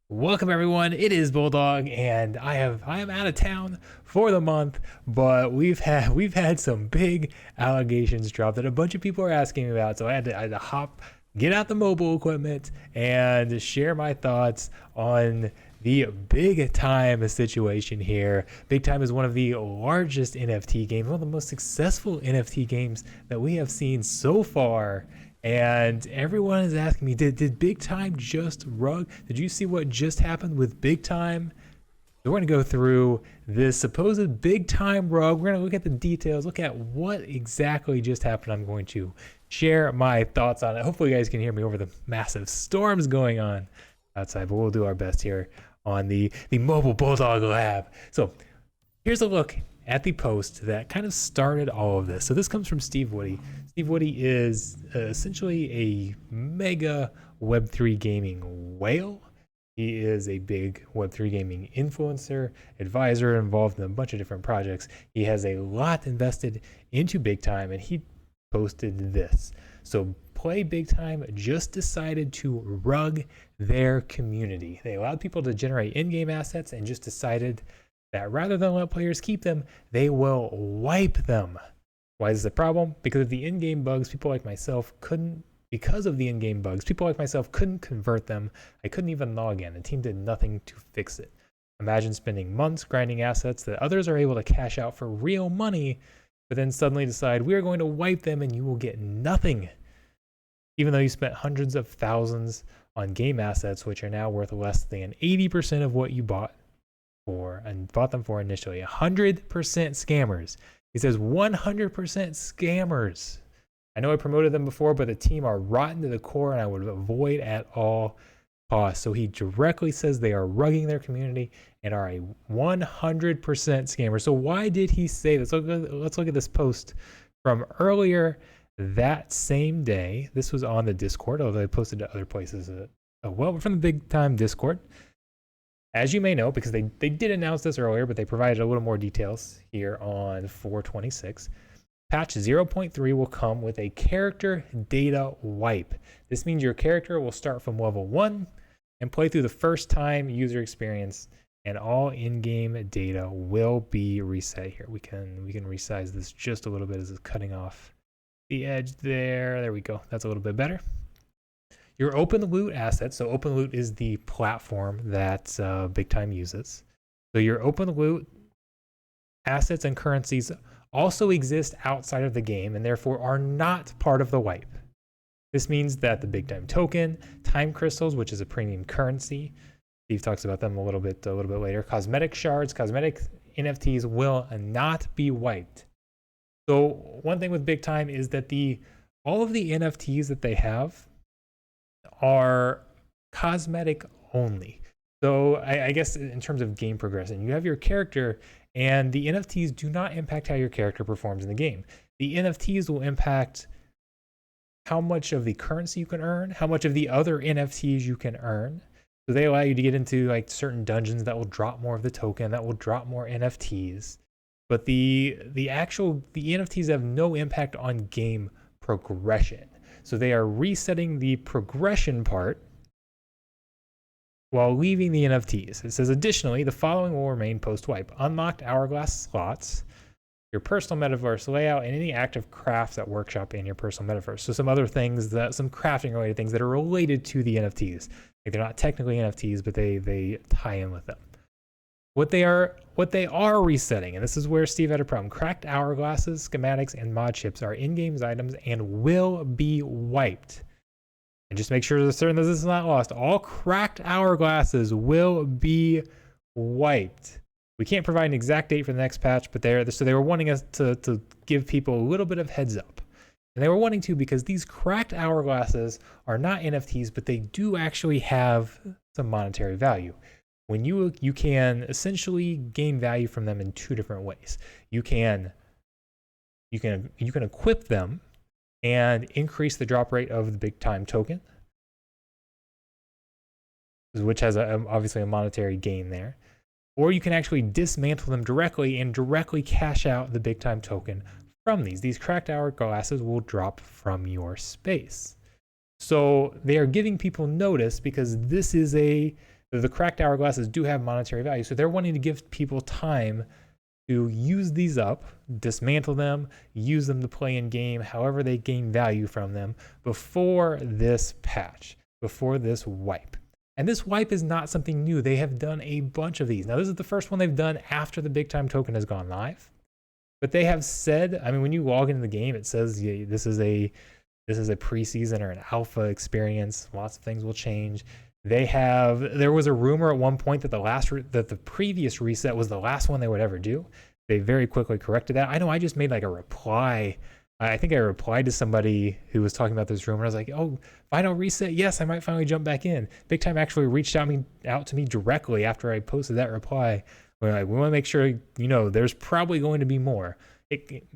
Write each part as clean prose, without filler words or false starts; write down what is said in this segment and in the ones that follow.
Welcome everyone. It is Bulldog, and I am out of town for the month, but we've had some big allegations dropped that a bunch of people are asking me about. So I had to get out the mobile equipment and share my thoughts on the big time situation here. Big time is one of the largest NFT games, one of the most successful NFT games that we have seen so far. And everyone is asking me, did Big Time just rug? Did you see what just happened with Big Time? So we're going to go through this supposed Big Time rug. We're going to look at the details, look at what exactly just happened. I'm going to share my thoughts on it. Hopefully you guys can hear me over the massive storms going on outside, but we'll do our best here on the Mobile Bulldog Lab. So here's a look at the post that kind of started all of this. So this comes from Steve Woody. Steve Woody is essentially a mega Web3 gaming whale. He is a big Web3 gaming influencer, advisor, involved in a bunch of different projects. He has a lot invested into Big Time, and he posted this. So Play Big Time just decided to rug their community. They allowed people to generate in-game assets and just decided that rather than let players keep them, they will wipe them. Why is this a problem? Because of the in-game bugs, people like myself couldn't convert them. I couldn't even log in. The team did nothing to fix it. Imagine spending months grinding assets that others are able to cash out for real money, but then suddenly decide we are going to wipe them and you will get nothing. Even though you spent hundreds of thousands on game assets, which are now worth less than 80% of what you bought them for initially. 100% scammers. He says 100% scammers. I know I promoted them before, but the team are rotten to the core and I would avoid at all costs. So he directly says they are rugging their community and are a 100% scammer. So why did he say this? Let's look at this post from earlier that same day. This was on the Discord, although I posted to other places. Well, from the Big Time Discord. As you may know, because they did announce this earlier, but they provided a little more details here on 4/26. Patch 0.3 will come with a character data wipe. This means your character will start from level 1 and play through the first time user experience, and all in-game data will be reset here. We can resize this just a little bit as it's cutting off the edge there. There we go. That's a little bit better. Your open loot assets, so open loot is the platform that Big Time uses. So your open loot assets and currencies also exist outside of the game and therefore are not part of the wipe. This means that the Big Time token, time crystals, which is a premium currency, Steve talks about them a little bit later, cosmetic shards, cosmetic NFTs will not be wiped. So one thing with Big Time is that all of the NFTs that they have are cosmetic only. So I guess in terms of game progression, you have your character and the NFTs do not impact how your character performs in the game. The NFTs will impact how much of the currency you can earn, how much of the other NFTs you can earn. So they allow you to get into like certain dungeons that will drop more of the token, that will drop more NFTs. But the NFTs have no impact on game progression. So they are resetting the progression part while leaving the NFTs. It says, additionally, the following will remain post-wipe. Unlocked hourglass slots, your personal metaverse layout, and any active crafts at workshop in your personal metaverse. So some other things, some crafting related things that are related to the NFTs. Like they're not technically NFTs, but they tie in with them. What they are resetting, and this is where Steve had a problem. Cracked hourglasses, schematics, and mod chips are in-game items and will be wiped. And just make sure to certain that this is not lost. All cracked hourglasses will be wiped. We can't provide an exact date for the next patch, but so they were wanting us to give people a little bit of heads up. And they were wanting to because these cracked hourglasses are not NFTs, but they do actually have some monetary value. When you can essentially gain value from them in two different ways. You can equip them and increase the drop rate of the Big Time token, which has obviously a monetary gain there. Or you can actually dismantle them directly and directly cash out the Big Time token from these. These cracked hourglasses will drop from your space. So they are giving people notice because this is a The cracked hourglasses do have monetary value, so they're wanting to give people time to use these up, dismantle them, use them to play in game, however they gain value from them before this patch, before this wipe. And this wipe is not something new. They have done a bunch of these. Now, this is the first one they've done after the big time token has gone live. But they have said, I mean, when you log into the game, it says this is a preseason or an alpha experience. Lots of things will change. There was a rumor at one point that the previous reset was the last one they would ever do. They very quickly corrected that. I know I just made like a reply. I think I replied to somebody who was talking about this rumor. I was like, oh, final reset. Yes, I might finally jump back in. Big Time actually reached out to me directly after I posted that reply. We're like, we want to make sure, there's probably going to be more.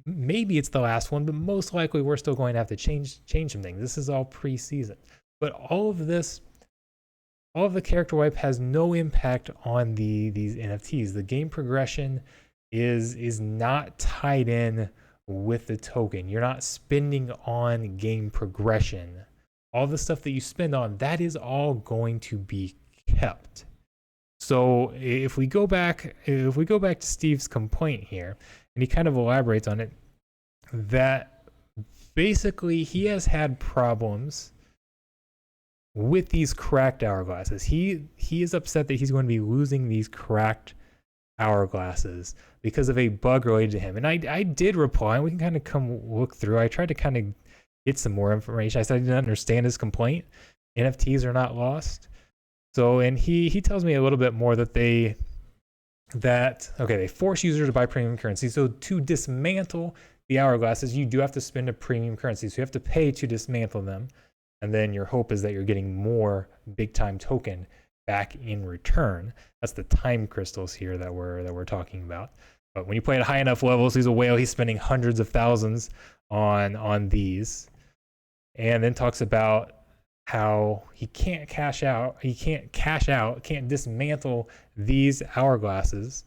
Maybe it's the last one, but most likely we're still going to have to change some things. This is all preseason. But all of the character wipe has no impact on these NFTs. The game progression is not tied in with the token. You're not spending on game progression. All the stuff that you spend on, that is all going to be kept. So if we go back to Steve's complaint here, and he kind of elaborates on it, that basically he has had problems with these cracked hourglasses. He is upset that he's going to be losing these cracked hourglasses because of a bug related to him. And I did reply, and we can kind of come look through. I tried to kind of get some more information. I said I didn't understand his complaint. NFTs are not lost. So, and he tells me a little bit more that they force users to buy premium currency. So to dismantle the hourglasses, you do have to spend a premium currency. So you have to pay to dismantle them. And then your hope is that you're getting more big time token back in return. That's the time crystals here that we're talking about. But when you play at high enough levels, he's a whale. He's spending hundreds of thousands on these, and then talks about how he can't dismantle these hourglasses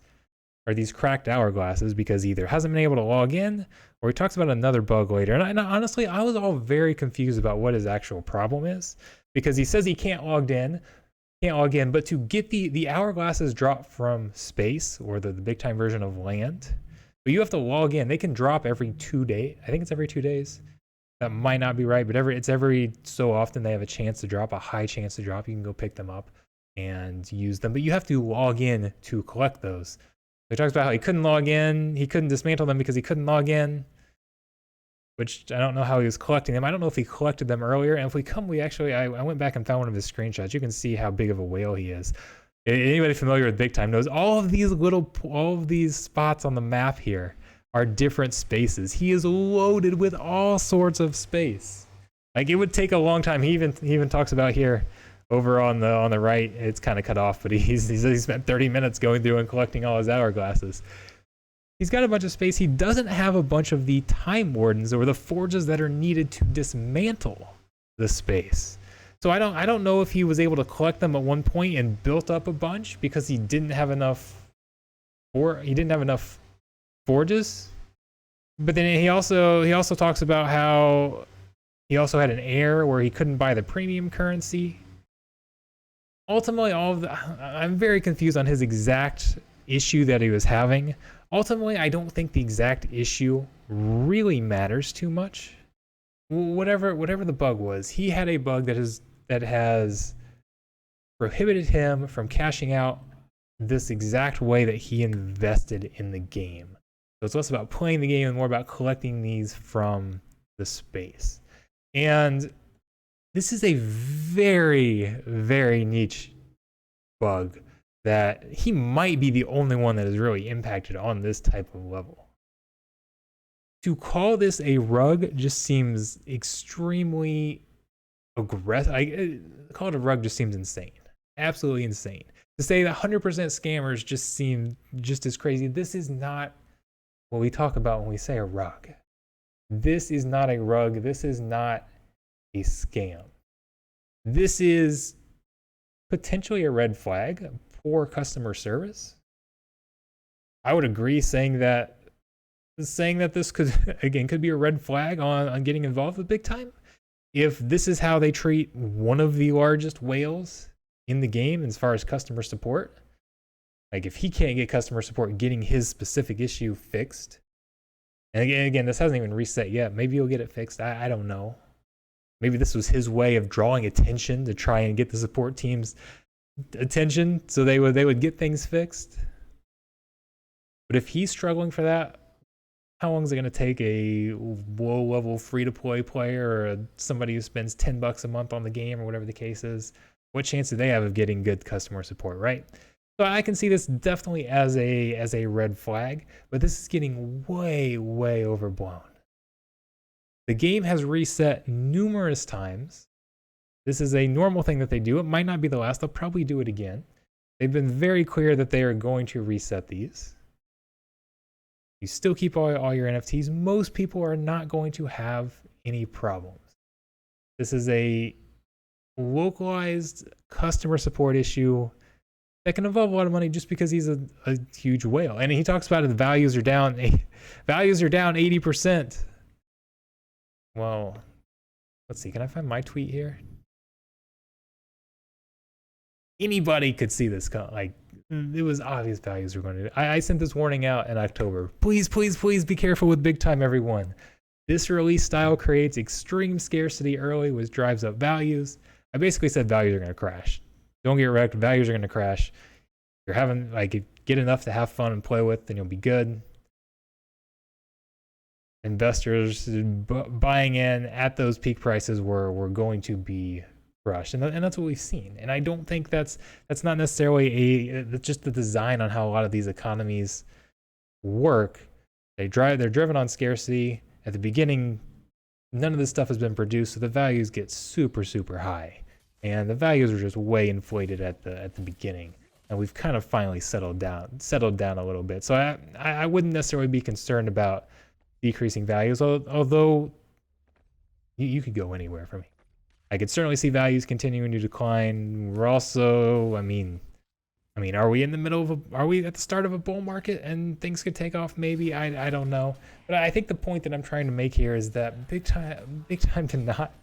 or these cracked hourglasses because he either hasn't been able to log in, or he talks about another bug later. And honestly, I was all very confused about what his actual problem is, because he says he can't log in, but to get the hourglasses drop from space, or the big time version of land, but you have to log in. They can drop every 2 days. I think it's every 2 days. That might not be right, but it's every so often they have a chance to drop, a high chance to drop. You can go pick them up and use them, but you have to log in to collect those. He talks about how he couldn't log in, he couldn't dismantle them because he couldn't log in, which I don't know how he was collecting them. I don't know if he collected them earlier. And if I went back and found one of his screenshots. You can see how big of a whale he is. Anybody familiar with Big Time knows all of these spots on the map here are different spaces. He is loaded with all sorts of space. Like, it would take a long time. He even talks about here over on the right. It's kind of cut off, but he spent 30 minutes going through and collecting all his hourglasses. He's got a bunch of space. He doesn't have a bunch of the time wardens or the forges that are needed to dismantle the space. So I don't know if he was able to collect them at one point and built up a bunch because he didn't have enough forges. But then he also talks about how he also had an error where he couldn't buy the premium currency. Ultimately, I'm very confused on his exact issue that he was having. Ultimately, I don't think the exact issue really matters too much. Whatever the bug was, he had a bug that has prohibited him from cashing out this exact way that he invested in the game. So it's less about playing the game and more about collecting these from the space. And this is a very, very niche bug that he might be the only one that is really impacted on this type of level. To call this a rug just seems extremely aggressive. Call it a rug just seems insane. Absolutely insane. To say that 100% scammers just seem just as crazy. This is not what we talk about when we say a rug. This is not a rug. This is not a scam. This is potentially a red flag, poor customer service. I would agree saying that this could be a red flag on getting involved with Big Time. If this is how they treat one of the largest whales in the game as far as customer support. Like if he can't get customer support getting his specific issue fixed, and again, this hasn't even reset yet. Maybe he'll get it fixed. I don't know. Maybe this was his way of drawing attention to try and get the support team's attention so they would get things fixed. But if he's struggling for that, how long is it going to take a low-level free-to-play player or somebody who spends $10 a month on the game or whatever the case is? What chance do they have of getting good customer support, right? So I can see this definitely as a red flag, but this is getting way, way overblown. The game has reset numerous times. This is a normal thing that they do. It might not be the last. They'll probably do it again. They've been very clear that they are going to reset these. You still keep all your NFTs. Most people are not going to have any problems. This is a localized customer support issue that can involve a lot of money just because he's a huge whale. And he talks about it, the values are down 80%. Well, let's see. Can I find my tweet here? Anybody could see this. Like, it was obvious values were going to. I sent this warning out in October. Please, please, please be careful with big time, everyone. This release style creates extreme scarcity early, which drives up values. I basically said values are going to crash. Don't get wrecked. Values are going to crash. You're having, like, get enough to have fun and play with, then you'll be good. Investors buying in at those peak prices were going to be crushed, and that's what we've seen. And I don't think that's not necessarily just the design on how a lot of these economies work. They're driven on scarcity. At the beginning, none of this stuff has been produced, so the values get super, super high, and the values are just way inflated at the beginning. And we've kind of finally settled down a little bit. So I wouldn't necessarily be concerned about decreasing values, although you could go anywhere from here. I could certainly see values continuing to decline. We're also, I mean, are we in the middle of are we at the start of a bull market and things could take off? Maybe, I don't know. But I think the point that I'm trying to make here is that big time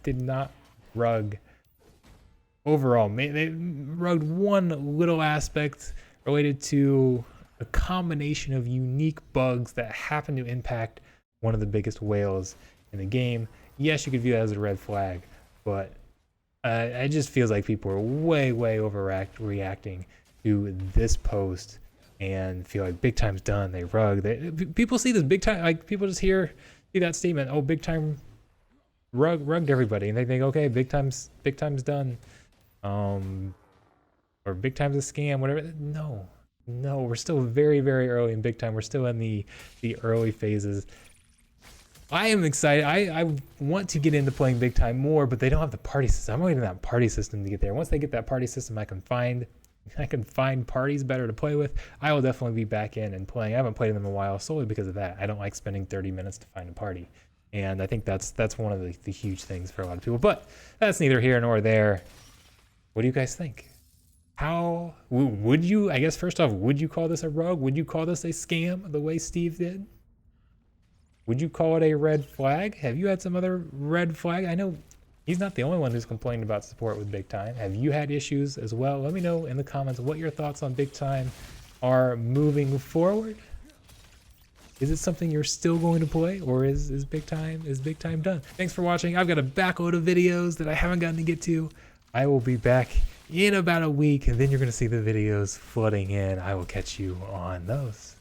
did not rug overall. They rugged one little aspect related to a combination of unique bugs that happen to impact one of the biggest whales in the game. Yes, you could view that as a red flag, but it just feels like people are way, way overreacting to this post and feel like big time's done. They rug. People see this big time, like people just see that statement, oh, big time rugged everybody, and they think, okay, big time's done, or big time's a scam, whatever. No, we're still very, very early in big time. We're still in the early phases. I am excited. I want to get into playing big time more, but they don't have the party system. I'm waiting for that party system to get there. Once they get that party system, I can find parties better to play with. I will definitely be back in and playing. I haven't played them in a while solely because of that. I don't like spending 30 minutes to find a party, and I think that's one of the huge things for a lot of people. But that's neither here nor there. What do you guys think? How would you? I guess first off, would you call this a rug? Would you call this a scam the way Steve did? Would you call it a red flag? Have you had some other red flag? I know he's not the only one who's complained about support with big time. Have you had issues as well? Let me know in the comments what your thoughts on big time are moving forward. Is it something you're still going to play, or is big time done? Thanks for watching. I've got a backload of videos that I haven't gotten to get to. I will be back in about a week, and then you're going to see the videos flooding in. I will catch you on those.